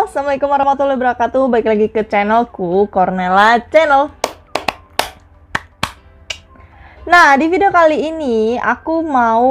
Assalamualaikum warahmatullahi wabarakatuh. Balik lagi ke channelku, Cornella Channel. Nah, di video kali ini aku mau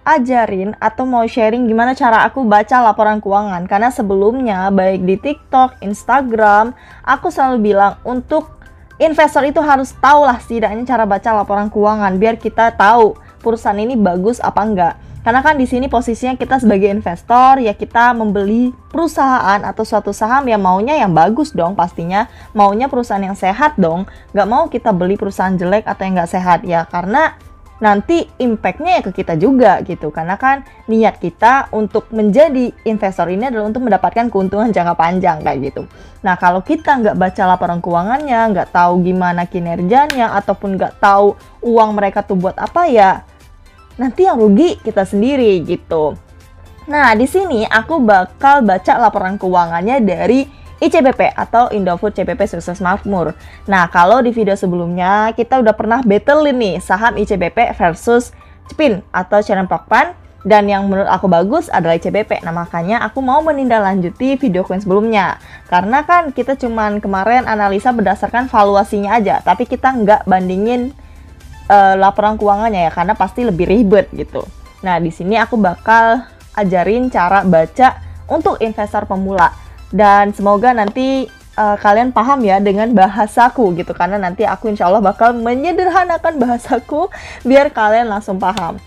ajarin atau mau sharing gimana cara aku baca laporan keuangan. Karena sebelumnya, baik di TikTok, Instagram, aku selalu bilang untuk investor itu harus tahu lah setidaknya cara baca laporan keuangan. Biar kita tahu perusahaan ini bagus apa enggak. Karena kan di sini posisinya kita sebagai investor, ya kita membeli perusahaan atau suatu saham ya maunya yang bagus dong pastinya. Maunya perusahaan yang sehat dong. Nggak mau kita beli perusahaan jelek atau yang nggak sehat ya. Karena nanti impact-nya ya ke kita juga gitu. Karena kan niat kita untuk menjadi investor ini adalah untuk mendapatkan keuntungan jangka panjang kayak gitu. Nah kalau kita nggak baca laporan keuangannya, nggak tahu gimana kinerjanya, ataupun nggak tahu uang mereka tuh buat apa ya, nanti yang rugi kita sendiri gitu. Nah, di sini aku bakal baca laporan keuangannya dari ICBP atau Indofood CBP Sukses Makmur. Nah, kalau di video sebelumnya kita udah pernah battle nih saham ICBP versus CPIN atau Charon Pokpan, dan yang menurut aku bagus adalah ICBP. Nah, makanya aku mau menindaklanjuti video yang sebelumnya. Karena kan kita cuman kemarin analisa berdasarkan valuasinya aja, tapi kita nggak bandingin laporan keuangannya ya, karena pasti lebih ribet gitu. Nah, di sini aku bakal ajarin cara baca untuk investor pemula, dan semoga nanti kalian paham ya dengan bahasaku gitu, karena nanti aku insya Allah bakal menyederhanakan bahasaku biar kalian langsung paham.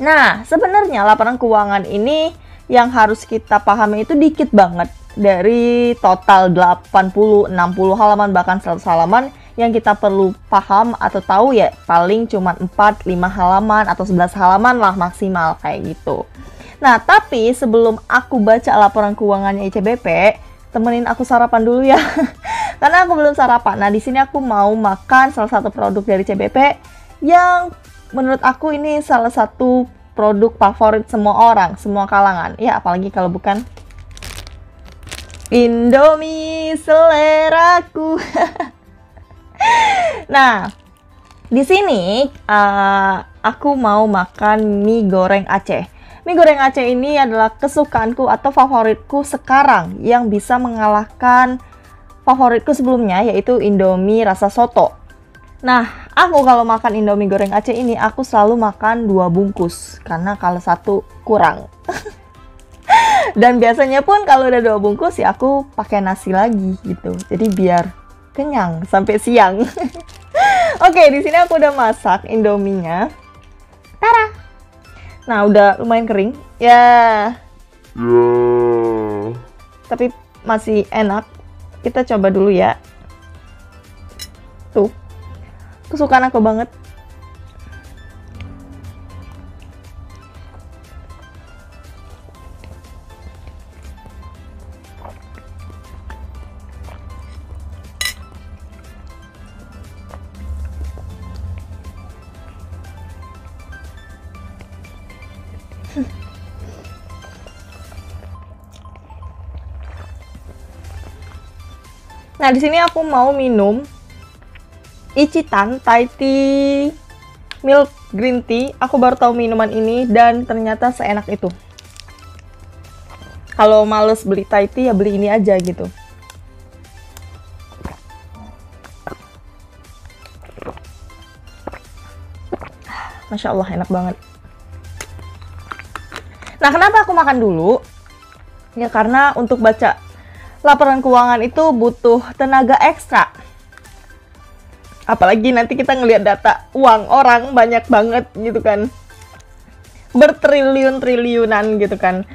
Nah, sebenarnya laporan keuangan ini yang harus kita pahami itu dikit banget. Dari total 80, 60 halaman bahkan 100 halaman, yang kita perlu paham atau tahu ya paling cuma 4, 5 halaman atau 11 halaman lah maksimal kayak gitu. Nah, tapi sebelum aku baca laporan keuangannya ICBP, temenin aku sarapan dulu ya. Karena aku belum sarapan. Nah, di sini aku mau makan salah satu produk dari ICBP yang menurut aku ini salah satu produk favorit semua orang, semua kalangan. Ya, apalagi kalau bukan Indomie seleraku. Nah, di sini aku mau makan mie goreng Aceh. Mie goreng Aceh ini adalah kesukaanku atau favoritku sekarang yang bisa mengalahkan favoritku sebelumnya, yaitu Indomie rasa soto. Nah, aku kalau makan Indomie goreng Aceh ini, aku selalu makan 2 bungkus karena kalau 1 kurang. Dan biasanya pun kalau udah 2 bungkus ya aku pakai nasi lagi gitu. Jadi biar kenyang sampai siang. Oke, di sini aku udah masak Indominya. Tara. Nah, udah lumayan kering. Ya. Tapi masih enak. Kita coba dulu ya. Tuh. Kesukaan aku banget. Nah, di sini aku mau minum Ichitan Thai Tea Milk Green Tea. Aku baru tahu minuman ini dan ternyata seenak itu. Kalau males beli Thai Tea ya beli ini aja gitu. Masya Allah, enak banget. Nah, kenapa aku makan dulu? Ya karena untuk baca laporan keuangan itu butuh tenaga ekstra. Apalagi nanti kita ngelihat data uang orang banyak banget gitu kan. Bertriliun-triliunan gitu kan.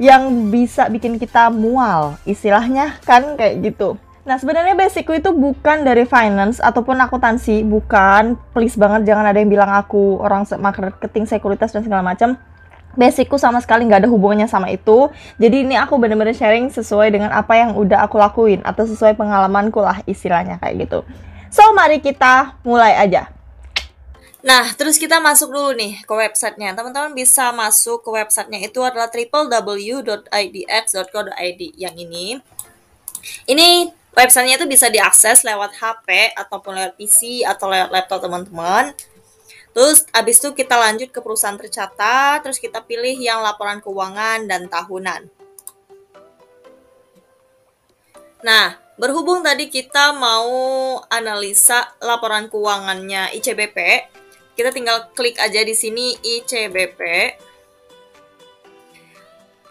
Yang bisa bikin kita mual, istilahnya kan kayak gitu. Nah, sebenarnya basicku itu bukan dari finance ataupun akuntansi, bukan. Please banget jangan ada yang bilang aku orang marketing, sekuritas dan segala macam. Basicku sama sekali nggak ada hubungannya sama itu. Jadi ini aku bener-bener sharing sesuai dengan apa yang udah aku lakuin atau sesuai pengalamanku lah istilahnya kayak gitu. So, mari kita mulai aja. Nah, terus kita masuk dulu nih ke websitenya. Teman-teman bisa masuk ke websitenya, itu adalah www.idx.co.id. Yang ini websitenya itu bisa diakses lewat HP ataupun lewat PC atau lewat laptop teman-teman. Terus abis itu kita lanjut ke perusahaan tercatat, terus kita pilih yang laporan keuangan dan tahunan. Nah, berhubung tadi kita mau analisa laporan keuangannya ICBP, kita tinggal klik aja di sini ICBP.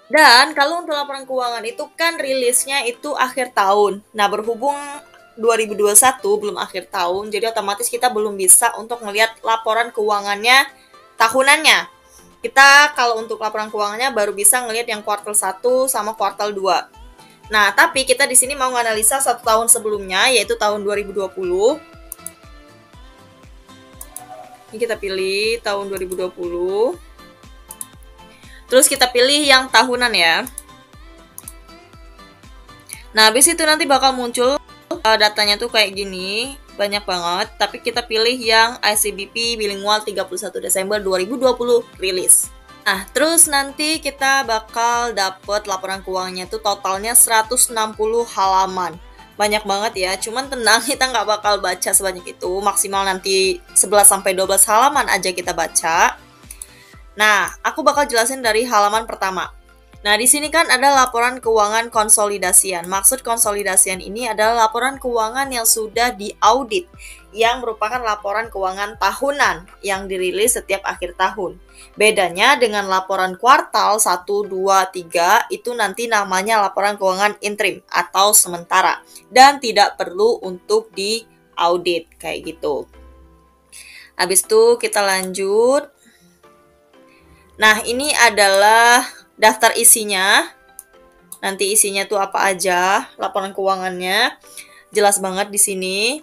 Dan kalau untuk laporan keuangan itu kan rilisnya itu akhir tahun. Nah, berhubung 2021 belum akhir tahun, jadi otomatis kita belum bisa untuk melihat laporan keuangannya tahunannya. Kita kalau untuk laporan keuangannya baru bisa ngelihat yang kuartal 1 sama kuartal 2. Nah, tapi kita di sini mau menganalisa 1 tahun sebelumnya, yaitu tahun 2020. Ini kita pilih tahun 2020. Terus kita pilih yang tahunan ya. Nah, habis itu nanti bakal muncul datanya tuh kayak gini, banyak banget. Tapi kita pilih yang ICBP bilingual 31 Desember 2020 rilis. Nah, terus nanti kita bakal dapet laporan keuangannya tuh totalnya 160 halaman. Banyak banget ya, cuman tenang, kita nggak bakal baca sebanyak itu. Maksimal nanti 11-12 halaman aja kita baca. Nah, aku bakal jelasin dari halaman pertama. Nah, di sini kan ada laporan keuangan konsolidasian. Maksud konsolidasian ini adalah laporan keuangan yang sudah diaudit, yang merupakan laporan keuangan tahunan yang dirilis setiap akhir tahun. Bedanya dengan laporan kuartal 1, 2, 3, itu nanti namanya laporan keuangan interim atau sementara dan tidak perlu untuk diaudit kayak gitu. Habis itu kita lanjut. Nah, ini adalah daftar isinya. Nanti isinya tuh apa aja, laporan keuangannya. Jelas banget di sini.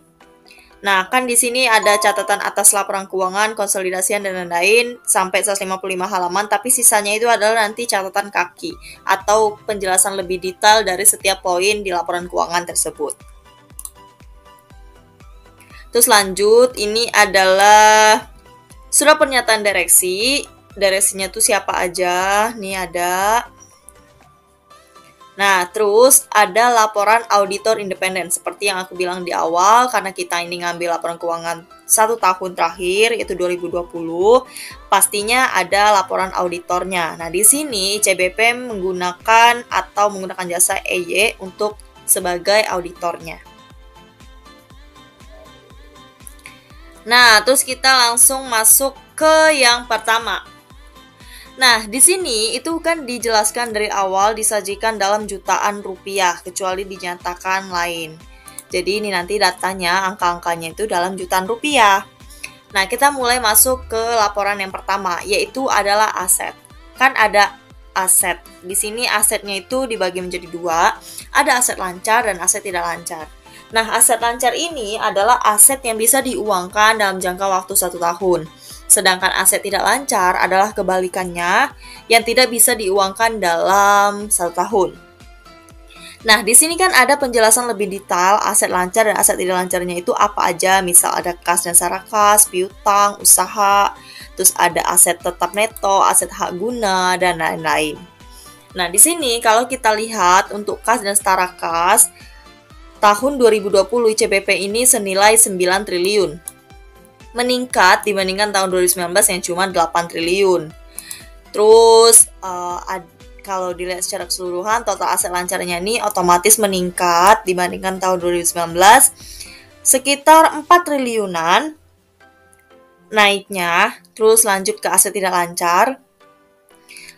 Nah, kan di sini ada catatan atas laporan keuangan, konsolidasian dan lain-lain sampai 155 halaman, tapi sisanya itu adalah nanti catatan kaki atau penjelasan lebih detail dari setiap poin di laporan keuangan tersebut. Terus lanjut, ini adalah surat pernyataan direksi. Direksinya tuh siapa aja, nih ada. Nah, terus ada laporan auditor independen, seperti yang aku bilang di awal, karena kita ini ngambil laporan keuangan 1 tahun terakhir, yaitu 2020, pastinya ada laporan auditornya. Nah, di sini ICBP menggunakan jasa EY untuk sebagai auditornya. Nah, terus kita langsung masuk ke yang pertama. Nah, di sini itu kan dijelaskan dari awal disajikan dalam jutaan rupiah, kecuali dinyatakan lain. Jadi ini nanti datanya, angka-angkanya itu dalam jutaan rupiah. Nah, kita mulai masuk ke laporan yang pertama, yaitu adalah aset. Kan ada aset. Di sini asetnya itu dibagi menjadi 2, ada aset lancar dan aset tidak lancar. Nah, aset lancar ini adalah aset yang bisa diuangkan dalam jangka waktu 1 tahun. Sedangkan aset tidak lancar adalah kebalikannya yang tidak bisa diuangkan dalam 1 tahun. Nah, di sini kan ada penjelasan lebih detail aset lancar dan aset tidak lancarnya itu apa aja. Misal ada kas dan sarakas, piutang, usaha, terus ada aset tetap neto, aset hak guna, dan lain-lain. Nah, di sini kalau kita lihat untuk kas dan sarakas, tahun 2020 ICBP ini senilai 9 triliun. Meningkat dibandingkan tahun 2019 yang cuma 8 triliun. Terus kalau dilihat secara keseluruhan total aset lancarnya ini otomatis meningkat dibandingkan tahun 2019 sekitar 4 triliunan naiknya. Terus lanjut ke aset tidak lancar.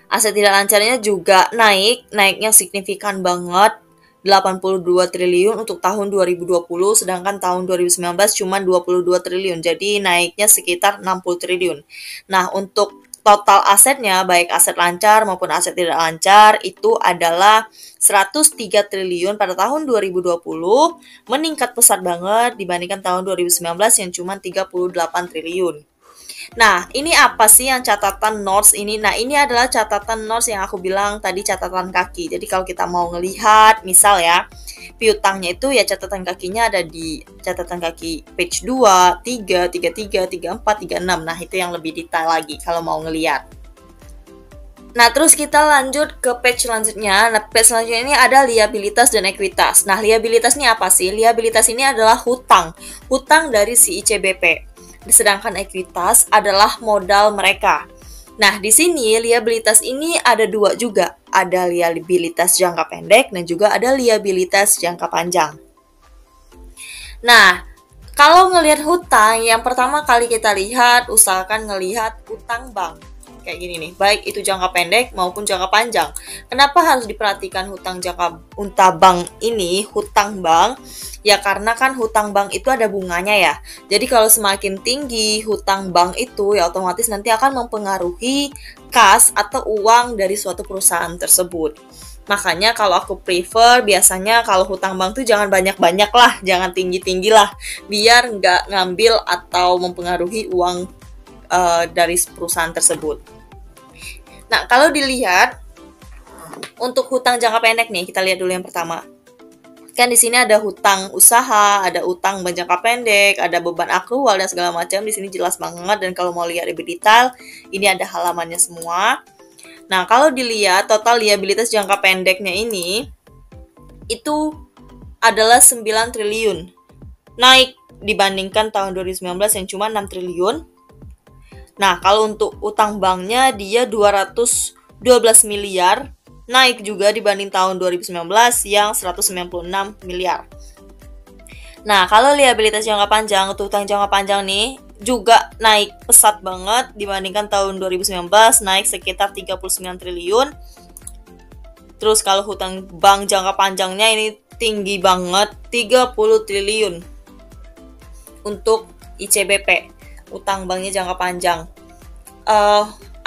Aset tidak lancarnya juga naiknya signifikan banget. 82 triliun untuk tahun 2020, sedangkan tahun 2019 cuma 22 triliun, jadi naiknya sekitar 60 triliun. Nah, untuk total asetnya, baik aset lancar maupun aset tidak lancar, itu adalah 103 triliun pada tahun 2020, meningkat pesat banget dibandingkan tahun 2019 yang cuma 38 triliun. Nah, ini apa sih yang catatan notes ini? Nah, ini adalah catatan notes yang aku bilang tadi catatan kaki. Jadi kalau kita mau ngelihat, misal ya, piutangnya itu ya catatan kakinya ada di catatan kaki page 2, 3, 33, 34, 36. Nah, itu yang lebih detail lagi kalau mau ngelihat. Nah, terus kita lanjut ke page selanjutnya. Nah, page selanjutnya ini ada liabilitas dan ekuitas. Nah, liabilitas ini apa sih? Liabilitas ini adalah hutang dari si ICBP. Sedangkan ekuitas adalah modal mereka. Nah, di sini liabilitas ini ada dua juga. Ada liabilitas jangka pendek dan juga ada liabilitas jangka panjang. Nah, kalau ngelihat hutang, yang pertama kali kita lihat, usahakan ngelihat hutang bank. Kayak gini nih, baik itu jangka pendek maupun jangka panjang. Kenapa harus diperhatikan hutang bank ini, hutang bank? Ya karena kan hutang bank itu ada bunganya ya. Jadi kalau semakin tinggi hutang bank itu, ya otomatis nanti akan mempengaruhi kas atau uang dari suatu perusahaan tersebut. Makanya kalau aku prefer biasanya kalau hutang bank tuh jangan banyak-banyak lah, jangan tinggi-tinggi lah, biar nggak ngambil atau mempengaruhi uang dari perusahaan tersebut. Nah, kalau dilihat untuk hutang jangka pendek nih, kita lihat dulu yang pertama. Kan di sini ada hutang usaha, ada utang jangka pendek, ada beban akrual dan segala macam. Di sini jelas banget, dan kalau mau lihat lebih detail, ini ada halamannya semua. Nah, kalau dilihat total liabilitas jangka pendeknya ini itu adalah 9 triliun. Naik dibandingkan tahun 2019 yang cuma 6 triliun. Nah, kalau untuk utang banknya dia 212 miliar, naik juga dibanding tahun 2019 yang 196 miliar. Nah, kalau liabilitas jangka panjang, untuk utang jangka panjang nih juga naik pesat banget dibandingkan tahun 2019, naik sekitar 39 triliun. Terus kalau hutang bank jangka panjangnya ini tinggi banget, 30 triliun untuk ICBP, utang banknya jangka panjang.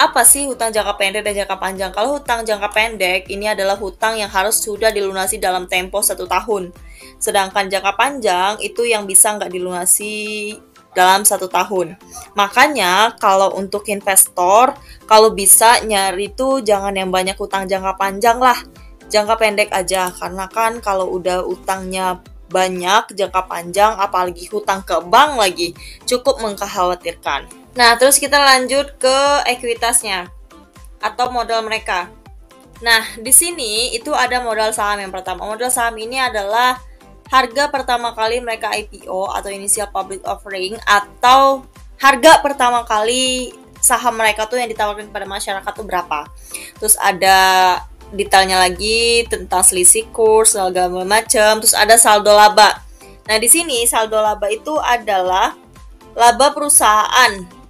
Apa sih hutang jangka pendek dan jangka panjang? Kalau hutang jangka pendek ini adalah hutang yang harus sudah dilunasi dalam tempo 1 tahun. Sedangkan jangka panjang itu yang bisa nggak dilunasi dalam 1 tahun. Makanya kalau untuk investor, kalau bisa nyari tuh jangan yang banyak hutang jangka panjang lah. Jangka pendek aja, karena kan kalau udah utangnya banyak jangka panjang, apalagi hutang ke bank lagi, cukup mengkhawatirkan. Nah, terus kita lanjut ke ekuitasnya atau modal mereka. Nah, di sini itu ada modal saham yang pertama. Modal saham ini adalah harga pertama kali mereka IPO atau initial public offering, atau harga pertama kali saham mereka tuh yang ditawarkan kepada masyarakat tuh berapa. Terus ada detailnya lagi tentang selisih kurs, segala macam. Terus ada saldo laba. Nah, di sini saldo laba itu adalah laba perusahaan.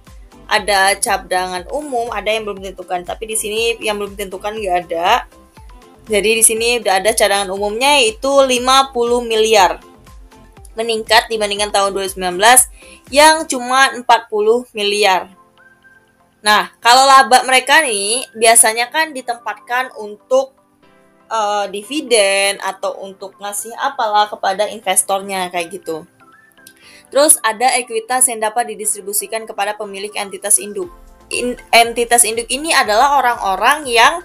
Ada cadangan umum, ada yang belum ditentukan, tapi di sini yang belum ditentukan nggak ada. Jadi di sini udah ada cadangan umumnya yaitu 50 miliar. Meningkat dibandingkan tahun 2019 yang cuma 40 miliar. Nah, kalau laba mereka nih biasanya kan ditempatkan untuk dividen atau untuk ngasih apalah kepada investornya kayak gitu. Terus ada ekuitas yang dapat didistribusikan kepada pemilik entitas induk. Entitas induk ini adalah orang-orang yang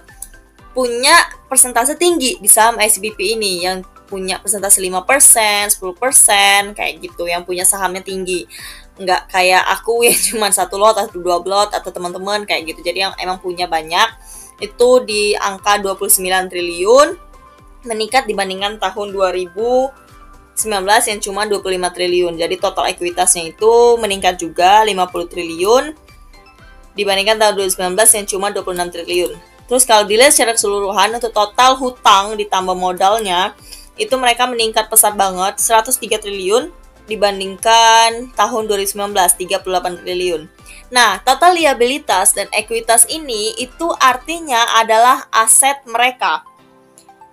punya persentase tinggi di saham ICBP ini, yang punya persentase 5%, 10%, kayak gitu, yang punya sahamnya tinggi. Nggak kayak aku yang cuma 1 lot atau 2 lot atau teman-teman kayak gitu. Jadi yang emang punya banyak, itu di angka 29 triliun, meningkat dibandingkan tahun 2019 yang cuma 25 triliun. Jadi total ekuitasnya itu meningkat juga 50 triliun dibandingkan tahun 2019 yang cuma 26 triliun. Terus kalau dilihat secara keseluruhan untuk total hutang ditambah modalnya, itu mereka meningkat pesat banget, 103 triliun dibandingkan tahun 2019, 38 triliun. Nah, total liabilitas dan ekuitas ini itu artinya adalah aset mereka.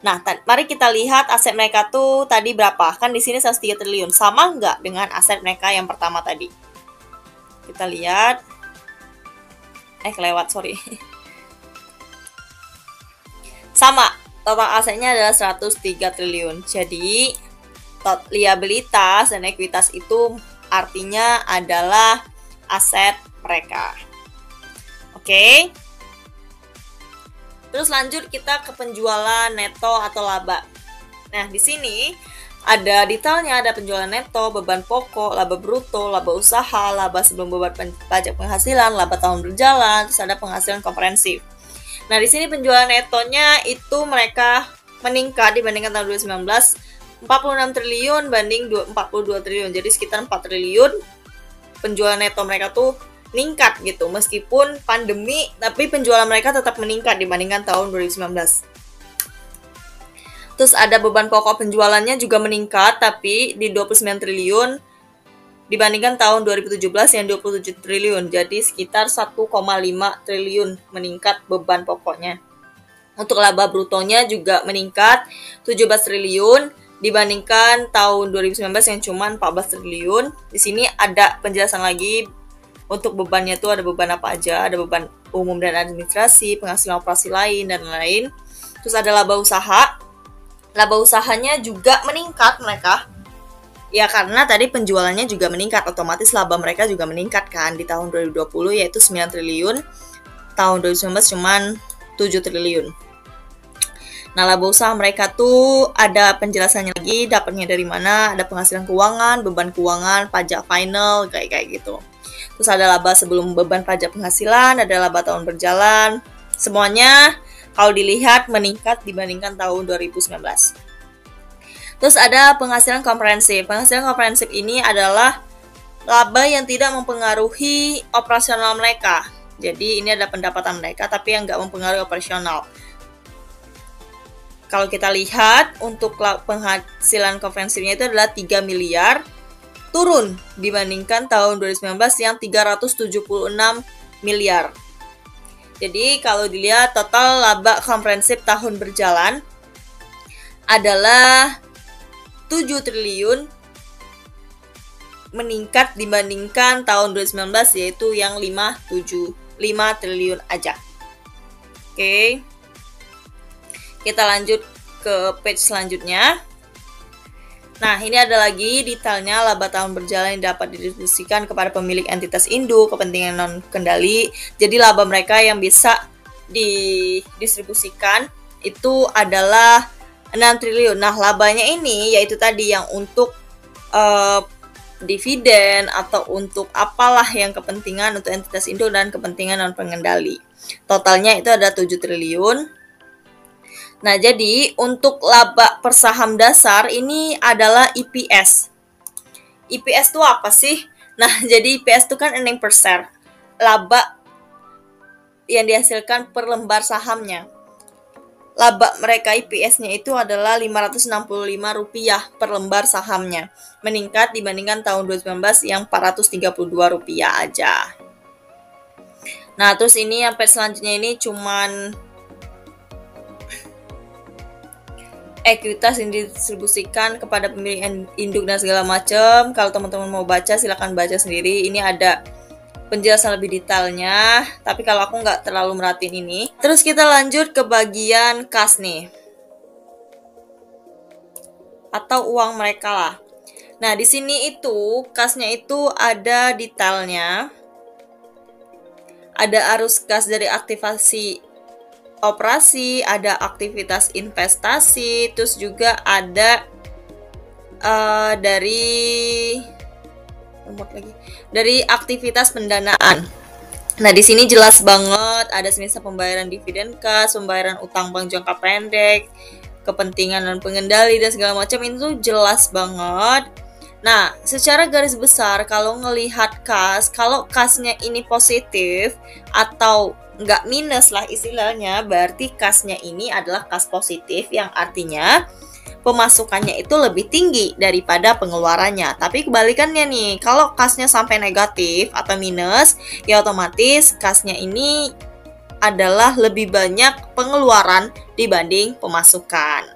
Nah, mari kita lihat aset mereka tuh tadi berapa. Kan di sini 103 triliun. Sama nggak dengan aset mereka yang pertama tadi? Kita lihat. Kelewat, sorry. Sama. Total asetnya adalah 103 triliun. Jadi, liabilitas dan ekuitas itu artinya adalah aset mereka. Oke. Terus lanjut kita ke penjualan neto atau laba. Nah, di sini ada detailnya, ada penjualan neto, beban pokok, laba bruto, laba usaha, laba sebelum beban pajak penghasilan, laba tahun berjalan, terus ada penghasilan komprehensif. Nah, di sini penjualan netonya itu mereka meningkat dibandingkan tahun 2019, 46 triliun banding 42 triliun. Jadi sekitar 4 triliun penjualan neto mereka tuh meningkat gitu. Meskipun pandemi, tapi penjualan mereka tetap meningkat dibandingkan tahun 2019. Terus ada beban pokok penjualannya juga meningkat, tapi di 29 triliun dibandingkan tahun 2017 yang 27 triliun. Jadi sekitar 1,5 triliun meningkat beban pokoknya. Untuk laba brutonya juga meningkat 17 triliun dibandingkan tahun 2019 yang cuma 14 triliun. Di sini ada penjelasan lagi untuk bebannya tuh ada beban apa aja, ada beban umum dan administrasi, penghasilan operasi lain dan lain. Terus ada laba usaha. Laba usahanya juga meningkat mereka. Ya karena tadi penjualannya juga meningkat, otomatis laba mereka juga meningkat kan di tahun 2020 yaitu 9 triliun, tahun 2019 cuma 7 triliun. Nah, laba usaha mereka tuh ada penjelasannya lagi, dapatnya dari mana, ada penghasilan keuangan, beban keuangan, pajak final, kayak gitu. Terus ada laba sebelum beban pajak penghasilan, ada laba tahun berjalan. Semuanya kalau dilihat meningkat dibandingkan tahun 2019. Terus ada penghasilan komprehensif. Penghasilan komprehensif ini adalah laba yang tidak mempengaruhi operasional mereka. Jadi ini ada pendapatan mereka tapi yang nggak mempengaruhi operasional. Kalau kita lihat untuk penghasilan komprehensifnya itu adalah 3 miliar, turun dibandingkan tahun 2019 yang 376 miliar. Jadi kalau dilihat total laba komprehensif tahun berjalan adalah 7 triliun meningkat dibandingkan tahun 2019 yaitu yang 5 triliun aja. Oke. Kita lanjut ke page selanjutnya. Nah, ini ada lagi detailnya laba tahun berjalan yang dapat didistribusikan kepada pemilik entitas induk, kepentingan non-kendali. Jadi laba mereka yang bisa didistribusikan itu adalah 6 triliun. Nah, labanya ini yaitu tadi yang untuk dividen atau untuk apalah yang kepentingan untuk entitas induk dan kepentingan non-pengendali. Totalnya itu ada 7 triliun. Nah, jadi untuk laba per saham dasar ini adalah EPS. EPS itu apa sih? Nah, jadi EPS itu kan earning per share. Laba yang dihasilkan per lembar sahamnya. Laba mereka EPS-nya itu adalah Rp565 per lembar sahamnya. Meningkat dibandingkan tahun 2019 yang Rp432 aja. Nah, terus ini yang page selanjutnya ini cuman ekuitas yang didistribusikan kepada pemilik induk dan segala macam. Kalau teman-teman mau baca silahkan baca sendiri. Ini ada penjelasan lebih detailnya, tapi kalau aku nggak terlalu merhatiin ini. Terus kita lanjut ke bagian kas nih, atau uang mereka lah. Nah, di sini itu kasnya itu ada detailnya. Ada arus kas dari aktivasi operasi, ada aktivitas investasi, terus juga ada dari aktivitas pendanaan. Nah, di sini jelas banget ada semisal pembayaran dividen kas, pembayaran utang bank jangka pendek, kepentingan dan pengendali dan segala macam itu jelas banget. Nah, secara garis besar kalau ngelihat kas, kalau kasnya ini positif atau nggak minus lah istilahnya, berarti kasnya ini adalah kas positif yang artinya pemasukannya itu lebih tinggi daripada pengeluarannya. Tapi kebalikannya nih, kalau kasnya sampai negatif atau minus, ya otomatis kasnya ini adalah lebih banyak pengeluaran dibanding pemasukan.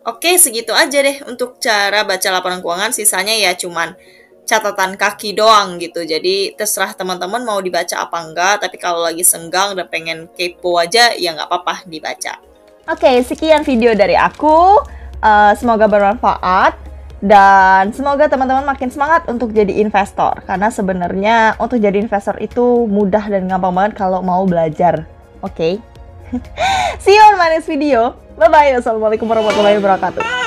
Oke, segitu aja deh untuk cara baca laporan keuangan. Sisanya ya cuman catatan kaki doang gitu. Jadi terserah teman-teman mau dibaca apa enggak. Tapi kalau lagi senggang dan pengen kepo aja ya nggak apa-apa dibaca. Oke, sekian video dari aku. Semoga bermanfaat. Dan semoga teman-teman makin semangat untuk jadi investor. Karena sebenarnya untuk jadi investor itu mudah dan gampang banget kalau mau belajar. Oke? See you on my next video. Bye-bye. Wassalamualaikum warahmatullahi wabarakatuh.